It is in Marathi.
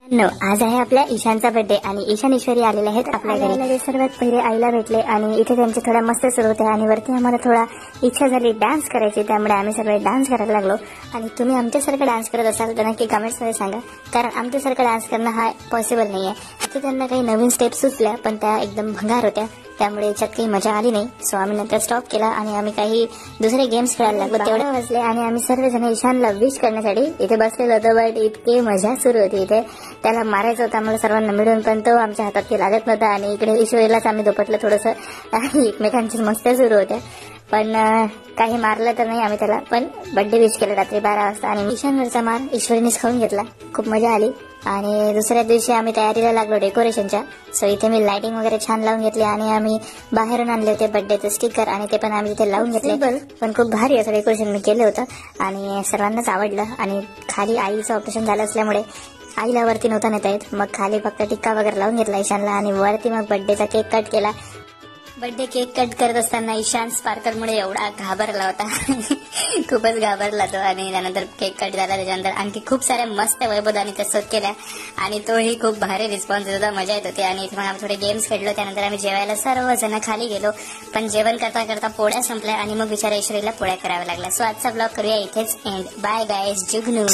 नो आज आहे आपल्या ईशानचा बर्थडे आणि ईशान ईश्वरी आलेले आहेत आपल्या घरी। सर्वात पहिले आईला भेटले आणि इथे त्यांचे थोडा मस्त सुरू होते आणि वरती आम्हाला थोडा इच्छा झाली डान्स करायची, त्यामुळे आम्ही सगळे डान्स करायला लागलो। आणि तुम्ही आमच्यासारखं डान्स करत असाल तर नक्की कमेंट्समध्ये सांगा, कारण आमच्यासारखं डान्स करणं हा पॉसिबल नाही आहे। आता त्यांना काही नवीन स्टेप सुचल्या पण त्या एकदम भंगार होत्या, त्यामुळे याच्यात काही मजा आली नाही। सो आम्ही नंतर स्टॉप केला आणि आम्ही काही दुसरे गेम्स खेळायला लागलो। तेवढे वाजले आणि आम्ही सर्वजण ईशानला विश करण्यासाठी इथे बसलेलो होतो, बट इतकी मजा सुरू होती इथे, त्याला मारायचं होतं आम्हाला सर्वांना मिळून, पण तो आमच्या हातात ते लागत नव्हता आणि इकडे ईश्वरीलाच आम्ही दोपटलं थोडंसं आणि एकमेकांची मस्त्या सुरू होत्या, पण काही मारलं तर नाही आम्ही त्याला। पण बर्थडे विश केलं रात्री 12 वाजता आणि ईशानवरचा मार ईश्वरीनेच खाऊन घेतला। खूप मजा आली आणि दुसऱ्या दिवशी आम्ही तयारीला लागलो डेकोरेशनच्या। सो इथे मी लाइटिंग वगैरे छान लावून घेतली आणि आम्ही बाहेरून आणले होते बर्थडेचे स्टिकर आणि ते पण आम्ही तिथे लावून घेतले। पण खूप भारी असं डेकोरेशन मी केलं होतं आणि सर्वांनाच आवडलं। आणि खाली आईचं ऑपरेशन झालं असल्यामुळे आईला वरती नव्हता नेता येत, मग खाली फक्त टिक्का वगैरे लावून घेतला ईशानला आणि वरती मग बर्थडेचा केक कट केला। बर्थडे केक कट करत असताना ईशान स्पार्कलमुळे एवढा घाबरला होता खूपच घाबरला तो। आणि त्यानंतर केक कट झाला, त्याच्यानंतर आणखी खूप साऱ्या मस्त वैभवदानी त्या शोध केल्या आणि तोही खूप भारी रिस्पॉन्स देत होता, मजा येत होती। आणि इथे मग आम्ही थोडे गेम्स खेळलो, त्यानंतर आम्ही जेवायला सर्वजण खाली गेलो, पण जेवण करता करता पोळ्या संपल्या आणि मग बिचारा ईश्वरीला पोळ्या कराव्या लागल्या। सो आजचा ब्लॉग करूया इथेच एंड। बाय गाईज, जुगनू।